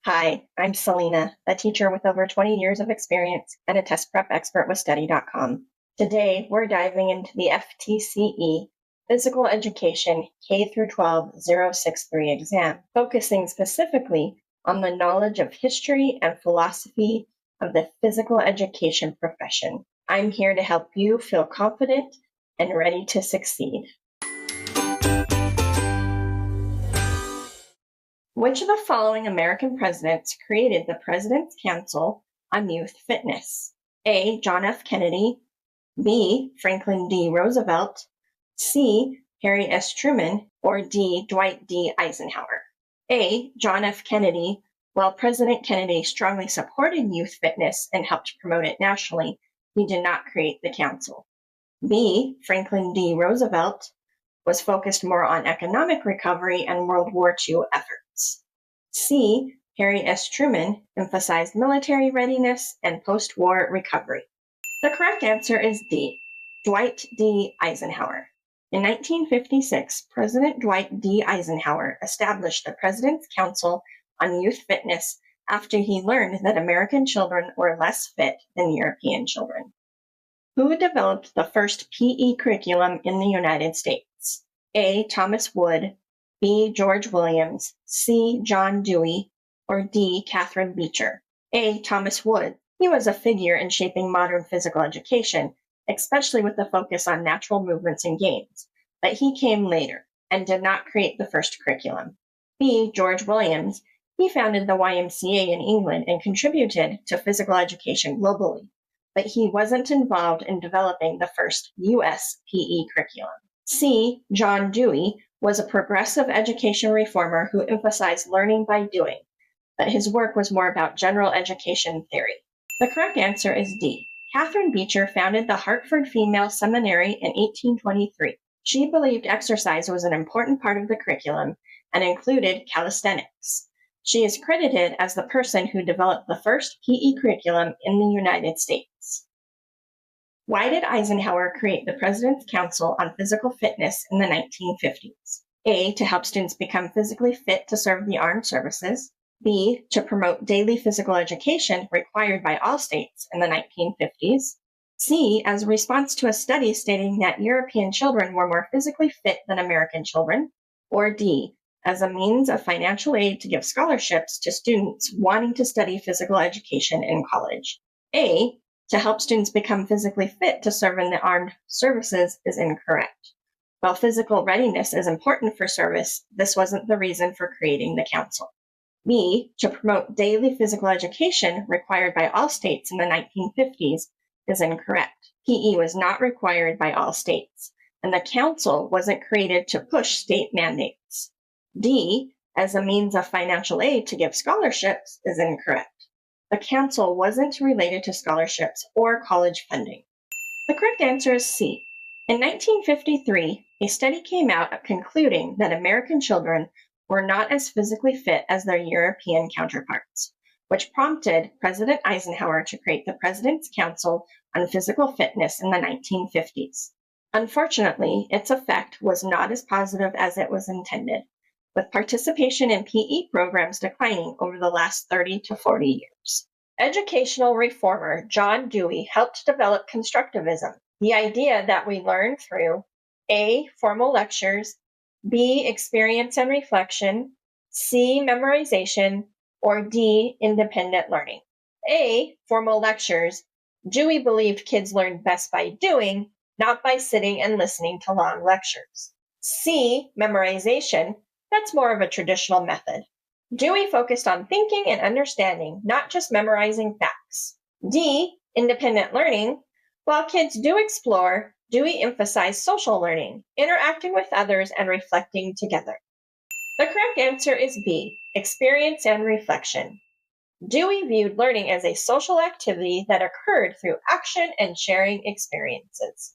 Hi, I'm Selena, a teacher with over 20 years of experience and a test prep expert with Study.com. Today, we're diving into the FTCE Physical Education K-12 063 exam, focusing specifically on the knowledge of history and philosophy of the physical education profession. I'm here to help you feel confident and ready to succeed. Which of the following American presidents created the President's Council on Youth Fitness? A. John F. Kennedy, B. Franklin D. Roosevelt, C. Harry S. Truman, or D. Dwight D. Eisenhower? A. John F. Kennedy. While President Kennedy strongly supported youth fitness and helped promote it nationally, he did not create the council. B. Franklin D. Roosevelt was focused more on economic recovery and World War II efforts. C. Harry S. Truman emphasized military readiness and post-war recovery. The correct answer is D. Dwight D. Eisenhower. In 1956, President Dwight D. Eisenhower established the President's Council on Youth Fitness after he learned that American children were less fit than European children. Who developed the first PE curriculum in the United States? A. Thomas Wood, B. George Williams, C. John Dewey, or D. Catherine Beecher? A. Thomas Wood. He was a figure in shaping modern physical education, especially with the focus on natural movements and games, but he came later and did not create the first curriculum. B. George Williams. He founded the YMCA in England and contributed to physical education globally, but he wasn't involved in developing the first U.S. PE curriculum. C. John Dewey was a progressive education reformer who emphasized learning by doing, but his work was more about general education theory. The correct answer is D. Catherine Beecher founded the Hartford Female Seminary in 1823. She believed exercise was an important part of the curriculum and included calisthenics. She is credited as the person who developed the first PE curriculum in the United States. Why did Eisenhower create the President's Council on Physical Fitness in the 1950s? A. To help students become physically fit to serve the armed services. B. To promote daily physical education required by all states in the 1950s. C. As a response to a study stating that European children were more physically fit than American children. Or D. As a means of financial aid to give scholarships to students wanting to study physical education in college. A. To help students become physically fit to serve in the armed services is incorrect. While physical readiness is important for service, this wasn't the reason for creating the council. B. To promote daily physical education required by all states in the 1950s is incorrect. PE was not required by all states, and the council wasn't created to push state mandates. D. As a means of financial aid to give scholarships is incorrect. The council wasn't related to scholarships or college funding. The correct answer is C. In 1953, a study came out concluding that American children were not as physically fit as their European counterparts, which prompted President Eisenhower to create the President's Council on Physical Fitness in the 1950s. Unfortunately, its effect was not as positive as it was intended, with participation in PE programs declining over the last 30 to 40 years. Educational reformer John Dewey helped develop constructivism, the idea that we learn through A. Formal lectures, B. Experience and reflection, C. Memorization, or D. Independent learning. A. Formal lectures. Dewey believed kids learned best by doing, not by sitting and listening to long lectures. C. Memorization. That's more of a traditional method. Dewey focused on thinking and understanding, not just memorizing facts. D. Independent learning. While kids do explore, Dewey emphasized social learning, interacting with others and reflecting together. The correct answer is B. Experience and reflection. Dewey viewed learning as a social activity that occurred through action and sharing experiences.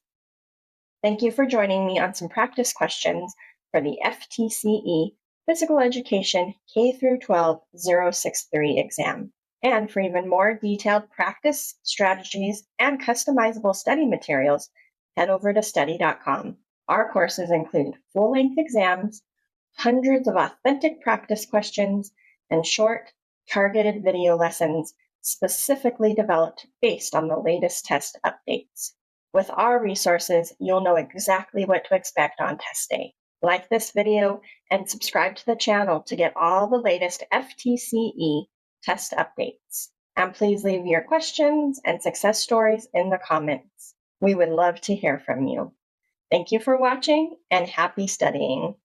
Thank you for joining me on some practice questions for the FTCE Physical Education K-12 063 exam. And for even more detailed practice strategies and customizable study materials, head over to Study.com. Our courses include full-length exams, hundreds of authentic practice questions, and short targeted video lessons specifically developed based on the latest test updates. With our resources, you'll know exactly what to expect on test day. Like this video and subscribe to the channel to get all the latest FTCE test updates. And please leave your questions and success stories in the comments. We would love to hear from you. Thank you for watching and happy studying.